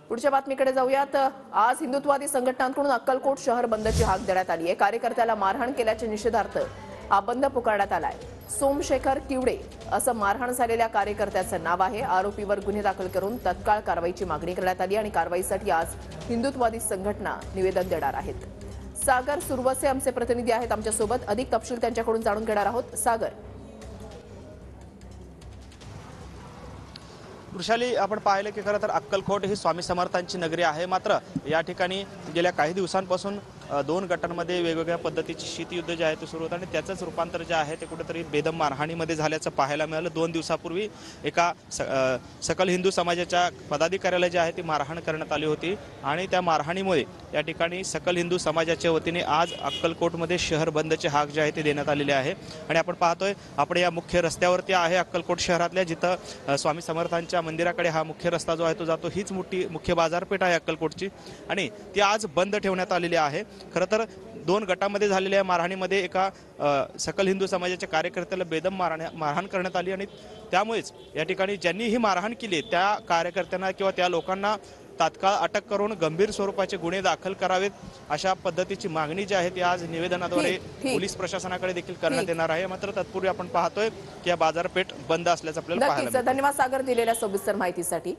पुढच्या बातमीकडे जाऊयात। आज हिंदुत्ववादी संघटनांकडून अक्कलकोट शहर बंदची हाक देण्यात आली आहे। कार्यकर्त्याला मारहाण केल्याच्या निषेधार्थ हा बंद पुकारण्यात आलाय। सोमशेखर किवडे असं मारहाण झालेल्या कार्यकर्त्याचं नाव आहे। आरोपीवर गुन्हे दाखल करून तत्काळ कारवाईची मागणी करण्यात आली आणि कारवाईसाठी आज हिंदुत्ववादी संघटना निवेदन देणार आहेत। सागर सुरवसे आमचे प्रतिनिधी आहेत आमच्यासोबत, अधिक तपशील त्यांच्याकडून जाणून घेणार आहोत। सागर, वृषाली, आपण पाहिलं की खरं तर अक्कलकोट ही स्वामी समर्थांची नगरी आहे। मात्र या ठिकाणी गेल्या काही दिवसांपासून दोन गटांमध्ये वेगवेगळ्या पद्धतीची शीतयुद्ध जे आहे ते सुरू होतं आणि त्याचंच रूपांतर जे आहे ते कुठेतरी बेदम मारहाणीमध्ये झाल्याचं पाहायला मिळालं। 2 दिवसापूर्वी एका सकल हिंदू समाजाच्या पदाधिकाऱ्याला जे आहे ती मारहाण करण्यात आली होती आणि त्या मारहाणीमुळे या ठिकाणी सकल हिंदू समाजाच्या वतीने आज अक्कलकोटमध्ये शहर बंदचे हाक जे आहे ते देण्यात आलेले आहे। आणि आपण पाहतोय, आपण या मुख्य रस्त्यावरती आहे अक्कलकोट शहरातल्या, जिथं स्वामी समर्थांच्या मंदिराकडे हा मुख्य रस्ता जो आहे तो जातो। हीच मोठी मुख्य बाजारपेठ आहे अक्कलकोटची आणि ती आज बंद ठेवण्यात आलेली आहे। खरं तर 2 गटांमध्ये झालेल्या मारहाणीमध्ये एका सकल हिंदू समाजाच्या कार्यकर्त्याला बेदम मारहाण करण्यात आली आणि त्यामुळेच या ठिकाणी ज्यांनी ही मारहाण केली त्या कार्यकर्त्यांना किंवा त्या लोकांना तात्काळ अटक करून गंभीर स्वरूपाचे गुन्हे दाखल करावेत, अशा पद्धतीची मागणी जी आहे ती आज निवेदनाद्वारे पोलीस प्रशासनाकडे देखील करण्यात येणार आहे। मात्र तत्पूर्वी आपण पाहतोय की या बाजारपेठ बंद असल्याचं आपल्याला पाहायला मिळतं। धन्यवाद सागर दिलेल्या सविस्तर माहितीसाठी।